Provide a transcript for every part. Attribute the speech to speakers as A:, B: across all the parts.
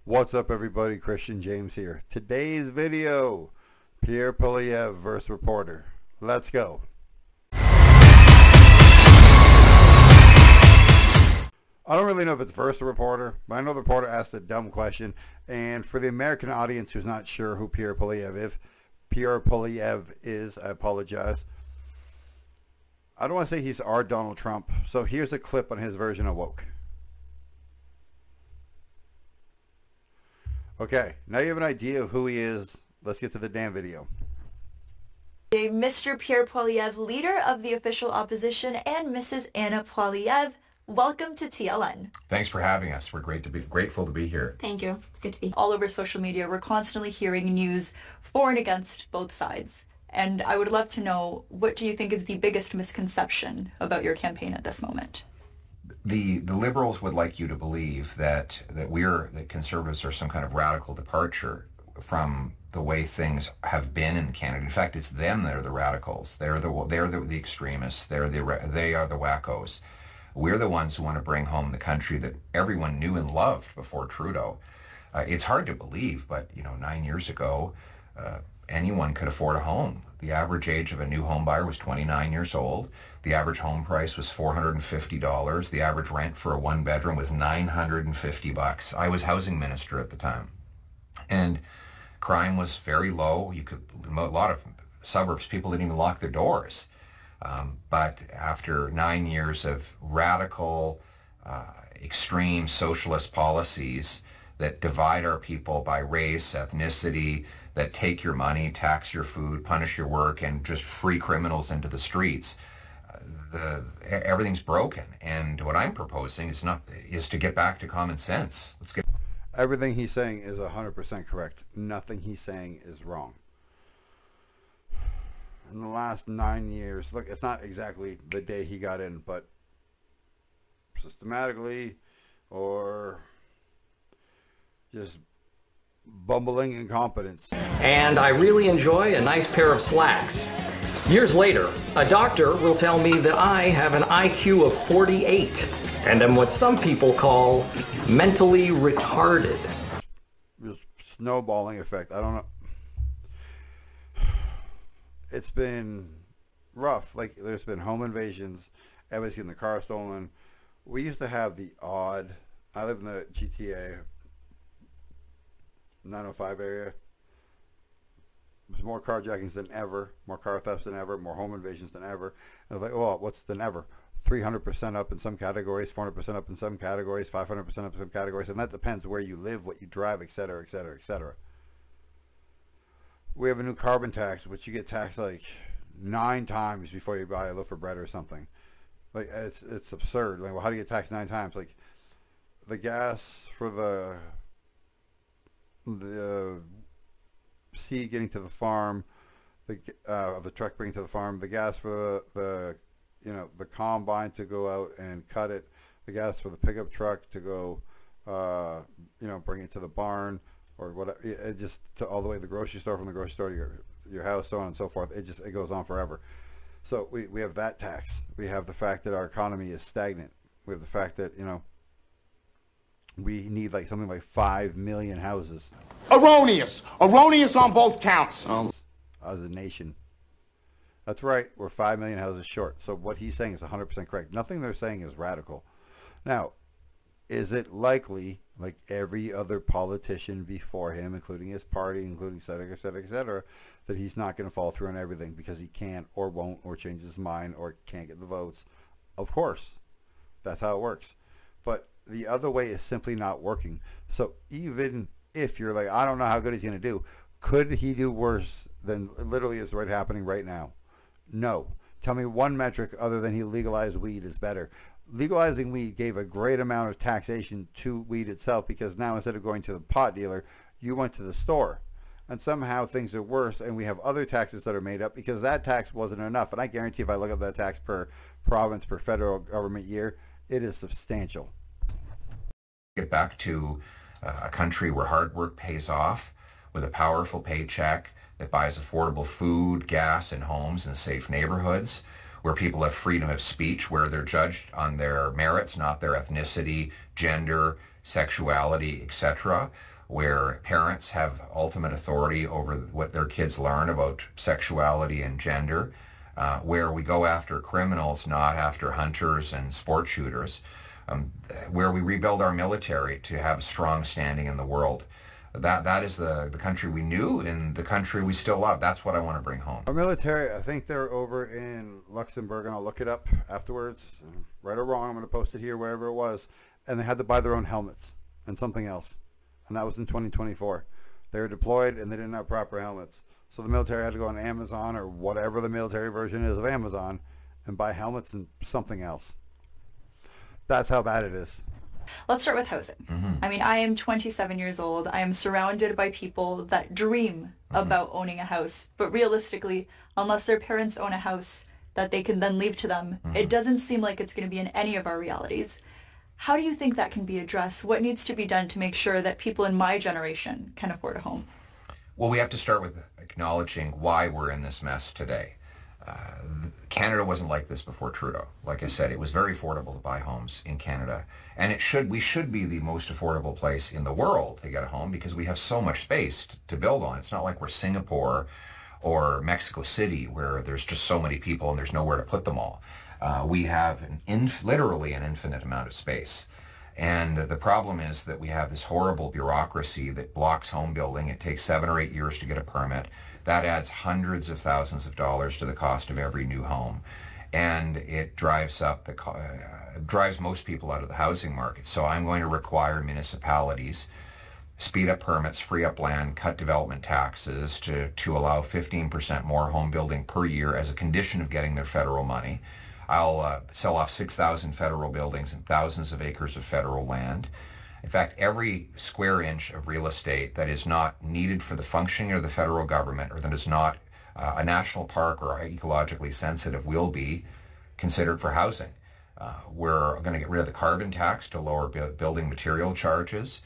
A: What's up everybody, Christian James here. Today's video, Pierre Poilievre versus reporter. Let's go. I don't really know if it's versus the reporter, but I know the reporter asked a dumb question. And for the American audience who's not sure who Pierre Poilievre is, I apologize. I don't want to say he's our Donald Trump. So here's a clip on his version of woke. Okay, now you have an idea of who he is. Let's get to the damn video.
B: Mr. Pierre Poilievre, leader of the official opposition, and Mrs. Anna Poilievre, welcome to TLN.
C: Thanks for having us. We're grateful to be here.
B: Thank you. It's good to be all over social media. We're constantly hearing news for and against both sides. And I would love to know, what do you think is the biggest misconception about your campaign at this moment?
C: The liberals would like you to believe that the conservatives are some kind of radical departure from the way things have been in Canada. In fact, it's them that are the radicals. They're the extremists. They are the wackos. We're the ones who want to bring home the country that everyone knew and loved before Trudeau. It's hard to believe, but 9 years ago, anyone could afford a home. The average age of a new home buyer was 29 years old. The average home price was $450. The average rent for a one-bedroom was $950. I was housing minister at the time. And crime was very low. A lot of suburbs, people didn't even lock their doors. But after 9 years of radical, extreme socialist policies that divide our people by race, ethnicity, that take your money, tax your food, punish your work, and just free criminals into the streets, everything's broken. And what I'm proposing is to get back to common sense.
A: Everything he's saying is 100% correct. Nothing he's saying is wrong. In the last 9 years, look, it's not exactly the day he got in, but systematically or just bumbling incompetence.
D: And I really enjoy a nice pair of slacks. Years later, a doctor will tell me that I have an IQ of 48 and am what some people call mentally retarded.
A: Just snowballing effect. I don't know. It's been rough. Like, there's been home invasions. Everybody's getting the car stolen. We used to have the odd. I live in the GTA 905 area. There's more carjackings than ever, more car thefts than ever, more home invasions than ever. And I was like, oh, what's than ever? 300% up in some categories, 400% up in some categories, 500% up in some categories, and that depends where you live, what you drive, etc., etc., etc. We have a new carbon tax, which you get taxed like 9 times before you buy a loaf of bread or something. Like, it's absurd. Like, well, how do you get taxed 9 times? Like, the gas for the seed getting to the farm, of the truck bringing to the farm, the gas for the combine to go out and cut it, the gas for the pickup truck to go, bring it to the barn or whatever, it just all the way to the grocery store, from the grocery store to your house, so on and so forth. It goes on forever. So we have that tax. We have the fact that our economy is stagnant. We have the fact that we need something like 5 million houses.
E: Erroneous on both counts.
A: As a nation. That's right. We're 5 million houses short. So what he's saying is 100% correct. Nothing they're saying is radical. Now, is it likely, like every other politician before him, including his party, including et cetera, et cetera, et cetera, that he's not going to fall through on everything because he can't or won't or changes his mind or can't get the votes? Of course. That's how it works. But the other way is simply not working. So even if you're like, I don't know how good he's going to do, could he do worse than literally is happening right now? No. Tell me one metric other than he legalized weed is better. Legalizing weed gave a great amount of taxation to weed itself, because now instead of going to the pot dealer, you went to the store. And somehow things are worse, and we have other taxes that are made up because that tax wasn't enough. And I guarantee if I look up that tax per province, per federal government year, it is substantial.
C: Get back to a country where hard work pays off, with a powerful paycheck that buys affordable food, gas, and homes in safe neighborhoods, where people have freedom of speech, where they're judged on their merits, not their ethnicity, gender, sexuality, etc., where parents have ultimate authority over what their kids learn about sexuality and gender, where we go after criminals, not after hunters and sport shooters, where we rebuild our military to have a strong standing in the world. That is the country we knew and the country we still love. That's what I want to bring home.
A: Our military, I think they're over in Luxembourg, and I'll look it up afterwards. Right or wrong, I'm going to post it here, wherever it was. And they had to buy their own helmets and something else. And that was in 2024. They were deployed and they didn't have proper helmets. So the military had to go on Amazon or whatever the military version is of Amazon and buy helmets and something else. That's how bad it is.
B: Let's start with housing. I mean, I am 27 years old. I am surrounded by people that dream about owning a house. But realistically, unless their parents own a house that they can then leave to them, it doesn't seem like it's going to be in any of our realities. How do you think that can be addressed? What needs to be done to make sure that people in my generation can afford a home?
C: Well, we have to start with acknowledging why we're in this mess today. Canada wasn't like this before Trudeau. Like I said, it was very affordable to buy homes in Canada. And we should be the most affordable place in the world to get a home because we have so much space to build on. It's not like we're Singapore or Mexico City where there's just so many people and there's nowhere to put them all. We have literally an infinite amount of space. And the problem is that we have this horrible bureaucracy that blocks home building. It takes 7 or 8 years to get a permit. That adds hundreds of thousands of dollars to the cost of every new home. And it drives up drives most people out of the housing market. So I'm going to require municipalities speed up permits, free up land, cut development taxes to allow 15% more home building per year as a condition of getting their federal money. I'll sell off 6,000 federal buildings and thousands of acres of federal land. In fact, every square inch of real estate that is not needed for the functioning of the federal government or that is not a national park or ecologically sensitive will be considered for housing. We're going to get rid of the carbon tax to lower building material charges,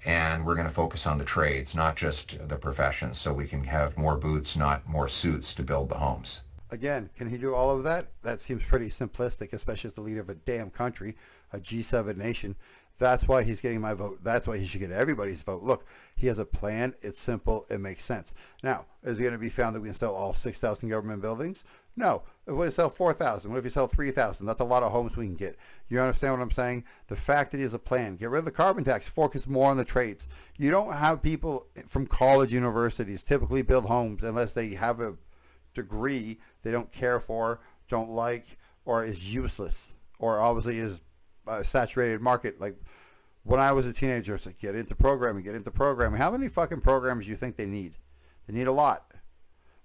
C: and we're going to focus on the trades, not just the professions, so we can have more boots, not more suits to build the homes.
A: Again, can he do all of that? That seems pretty simplistic, especially as the leader of a damn country, a G7 nation. That's why he's getting my vote. That's why he should get everybody's vote. Look, he has a plan. It's simple. It makes sense. Now, is it going to be found that we can sell all 6,000 government buildings? No. If we sell 4,000, what if you sell 3,000? That's a lot of homes we can get. You understand what I'm saying? The fact that he has a plan. Get rid of the carbon tax. Focus more on the trades. You don't have people from college universities typically build homes unless they have a degree they don't care for, don't like, or is useless, or obviously is a saturated market. Like when I was a teenager, it's like, get into programming, get into programming. How many fucking programs do you think they need? They need a lot.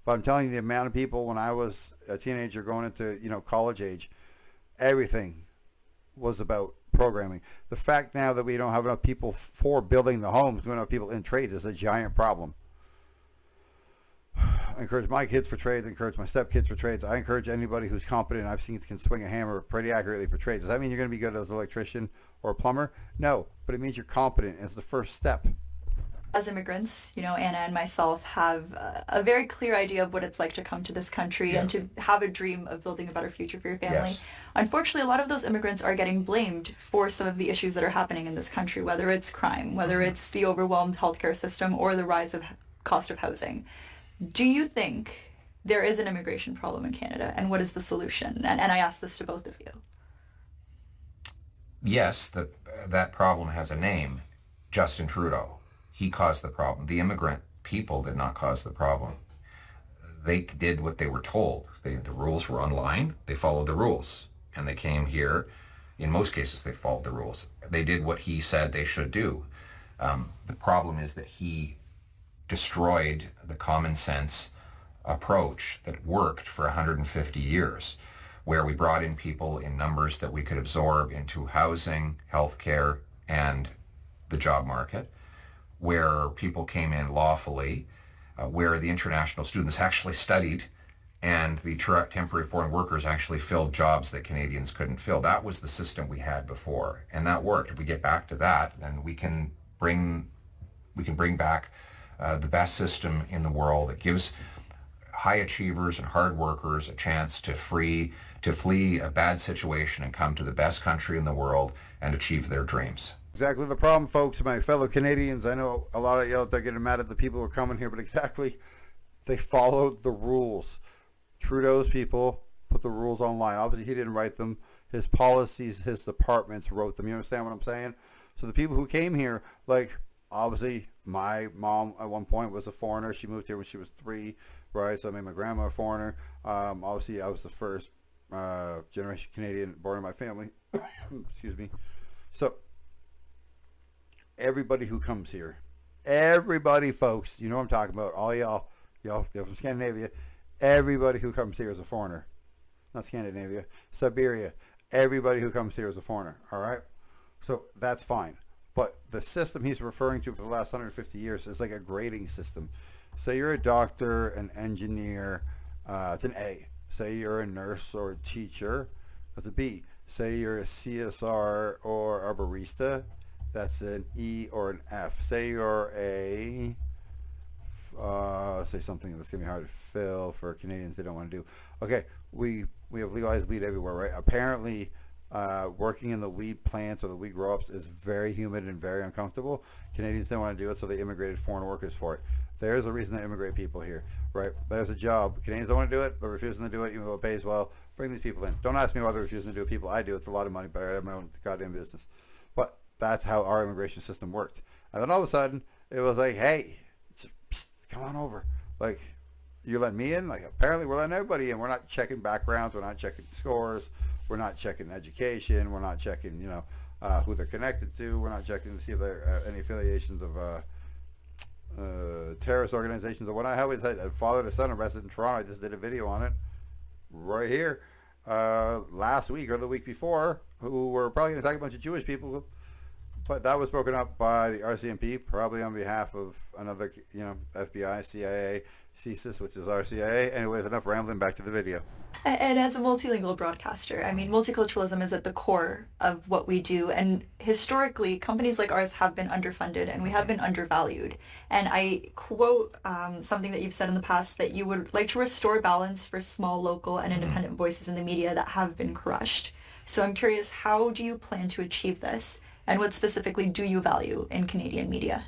A: But I'm telling you, the amount of people when I was a teenager going into, college age, everything was about programming. The fact now that we don't have enough people for building the homes, we don't have people in trades is a giant problem. I encourage my kids for trades. I encourage my stepkids for trades. I encourage anybody who's competent, I've seen can swing a hammer pretty accurately for trades. Does that mean you're going to be good as an electrician or a plumber? No, but it means you're competent. It's the first step.
B: As immigrants, Anna and myself have a very clear idea of what it's like to come to this country and to have a dream of building a better future for your family.
C: Yes.
B: Unfortunately, a lot of those immigrants are getting blamed for some of the issues that are happening in this country, whether it's crime, whether it's the overwhelmed healthcare system, or the rise of cost of housing. Do you think there is an immigration problem in Canada, and what is the solution? And I ask this to both of you.
C: Yes, that problem has a name, Justin Trudeau. He caused the problem. The immigrant people did not cause the problem. They did what they were told. The rules were online. They followed the rules. And they came here. In most cases, they followed the rules. They did what he said they should do. The problem is that he destroyed the common sense approach that worked for 150 years, where we brought in people in numbers that we could absorb into housing, healthcare, and the job market, where people came in lawfully, where the international students actually studied, and the temporary foreign workers actually filled jobs that Canadians couldn't fill. That was the system we had before, and that worked. If we get back to that, then we can bring back the best system in the world. It gives high achievers and hard workers a chance to flee a bad situation and come to the best country in the world and achieve their dreams.
A: Exactly the problem, folks. My fellow Canadians, I know a lot of you out there getting mad at the people who are coming here, but exactly, they followed the rules. Trudeau's people put the rules online. Obviously, he didn't write them. His policies, his departments wrote them. You understand what I'm saying? So the people who came here, like, obviously, my mom at one point was a foreigner. She moved here when she was 3, right? So I made my grandma a foreigner. Obviously, I was the first generation Canadian born in my family. Excuse me. So everybody who comes here, everybody, folks, you know what I'm talking about. All y'all from Scandinavia, everybody who comes here is a foreigner. Not Scandinavia, Siberia. Everybody who comes here is a foreigner. All right. So that's fine. But the system he's referring to for the last 150 years is like a grading system. Say you're a doctor, an engineer, it's an A. Say you're a nurse or a teacher, that's a B. Say you're a CSR or a barista, that's an E or an F. Say you're a, say something that's going to be hard to fill for Canadians they don't want to do. Okay, we have legalized weed everywhere, right? Apparently, working in the weed plants or the weed grow-ups is very humid and very uncomfortable. Canadians don't want to do it, so they immigrated foreign workers for it. There's a reason to immigrate people here, right? There's a job. Canadians don't want to do it. They're refusing to do it, even though it pays well. Bring these people in. Don't ask me why they're refusing to do it. People, I do. It's a lot of money, but I have my own goddamn business. But that's how our immigration system worked. And then all of a sudden, it was like, hey, psst, come on over. Like, you let me in? Like, apparently we're letting everybody in. We're not checking backgrounds. We're not checking scores. We're not checking education. We're not checking, you know, who they're connected to. We're not checking to see if there are any affiliations of terrorist organizations or what. I always had a father to son arrested in Toronto. I just did a video on it right here last week or the week before, who were probably going to attack a bunch of Jewish people. But that was broken up by the RCMP, probably on behalf of another, you know, FBI, CIA, CSIS, which is RCIA. Anyways, enough rambling, back to the video.
B: And as a multilingual broadcaster, I mean, multiculturalism is at the core of what we do. And historically, companies like ours have been underfunded and we have been undervalued. And I quote something that you've said in the past, that you would like to restore balance for small, local, and independent voices in the media that have been crushed. So I'm curious, how do you plan to achieve this? And what specifically do you value in Canadian media?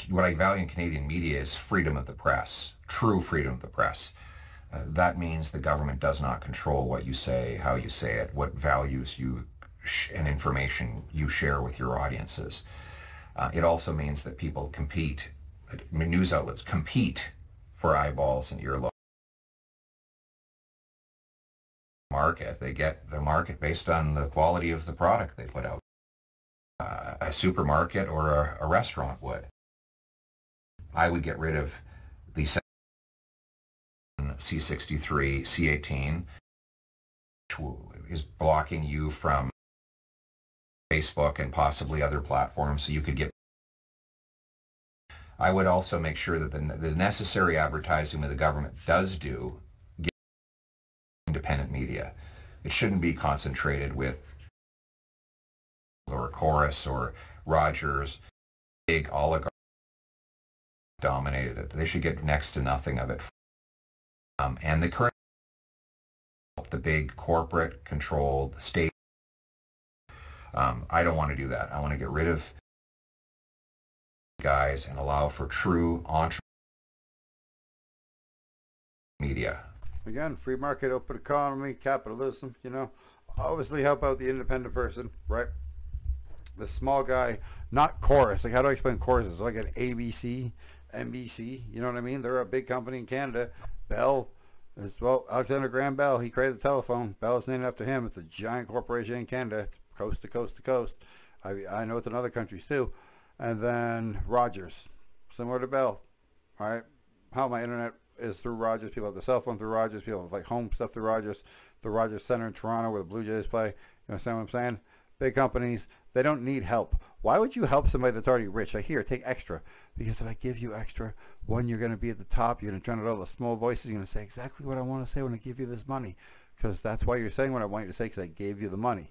C: What I value in Canadian media is freedom of the press, true freedom of the press. That means the government does not control what you say, how you say it, what values you and information you share with your audiences. It also means that people compete, news outlets compete for eyeballs and earlobes. Market, they get the market based on the quality of the product they put out. A supermarket or a restaurant would. I would get rid of the C63, C18, which is blocking you from Facebook and possibly other platforms, so you could get. I would also make sure that the necessary advertising that the government does do get independent media. It shouldn't be concentrated with or Chorus or Rogers, big oligarchs dominated it. They should get next to nothing of it. And the current, the big corporate controlled state, I don't want to do that. I want to get rid of guys and allow for true entrepreneur media.
A: Again, free market, open economy, capitalism, you know, obviously help out the independent person, right? The small guy, not Chorus. Like, how do I explain Chorus? It's like an ABC, NBC, you know what I mean? They're a big company in Canada. Bell, as well, Alexander Graham Bell, he created the telephone. Bell is named after him. It's a giant corporation in Canada. It's coast to coast to coast. I know it's in other countries too. And then Rogers, similar to Bell, all right? How my internet is through Rogers. People have the cell phone through Rogers. People have like home stuff through Rogers. The Rogers Center in Toronto where the Blue Jays play. You understand what I'm saying? Big companies, they don't need help. Why would you help somebody that's already rich? Like, here, take extra. Because if I give you extra, one, you're going to be at the top. You're going to drown out all the small voices. You're going to say exactly what I want to say when I give you this money. Because that's why you're saying what I want you to say, because I gave you the money.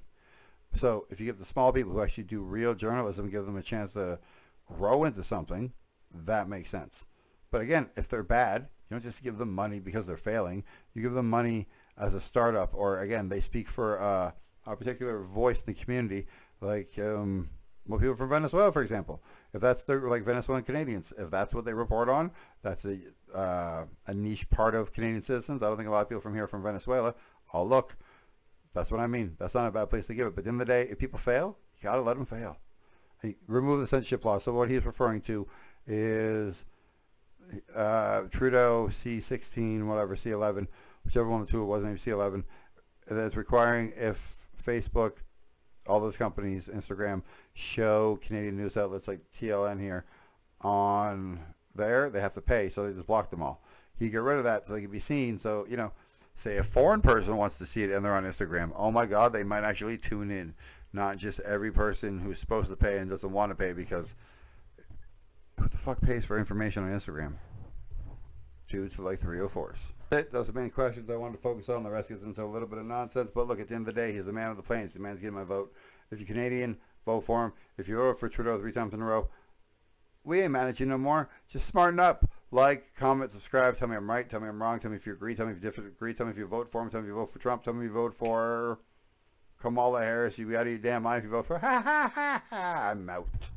A: So if you give the small people who actually do real journalism, give them a chance to grow into something, that makes sense. But again, if they're bad, you don't just give them money because they're failing. You give them money as a startup, or again, they speak for a particular voice in the community, like Well, people from Venezuela, for example, if that's their, like Venezuelan Canadians, if that's what they report on, that's a niche part of Canadian citizens. I don't think a lot of people from here are from Venezuela. Oh, look, that's what I mean. That's not a bad place to give it. But at the end of the day, if people fail, you got to let them fail. Remove the censorship law. So what he's referring to is Trudeau C16, whatever, C11, whichever one of the two it was, maybe C11, that's requiring if Facebook, all those companies, Instagram, show Canadian news outlets like TLN here on there, they have to pay, so they just block them all. You get rid of that so they can be seen. So, you know, say a foreign person wants to see it and they're on Instagram, oh my God, they might actually tune in. Not just every person who's supposed to pay and doesn't want to pay, because who the fuck pays for information on Instagram? Dudes like 304s. It doesn't make any questions I wanted to focus on. The rest gets into a little bit of nonsense. But look, at the end of the day, he's the man of the plains. The man's getting my vote. If you're Canadian, vote for him. If you vote for Trudeau 3 times in a row, we ain't managing no more. Just smarten up. Like, comment, subscribe. Tell me I'm right. Tell me I'm wrong. Tell me if you agree. Tell me if you disagree. Tell me if you vote for him. Tell me if you vote for Trump. Tell me if you vote for Kamala Harris. You got your damn mind if you vote for. Ha ha ha ha. I'm out.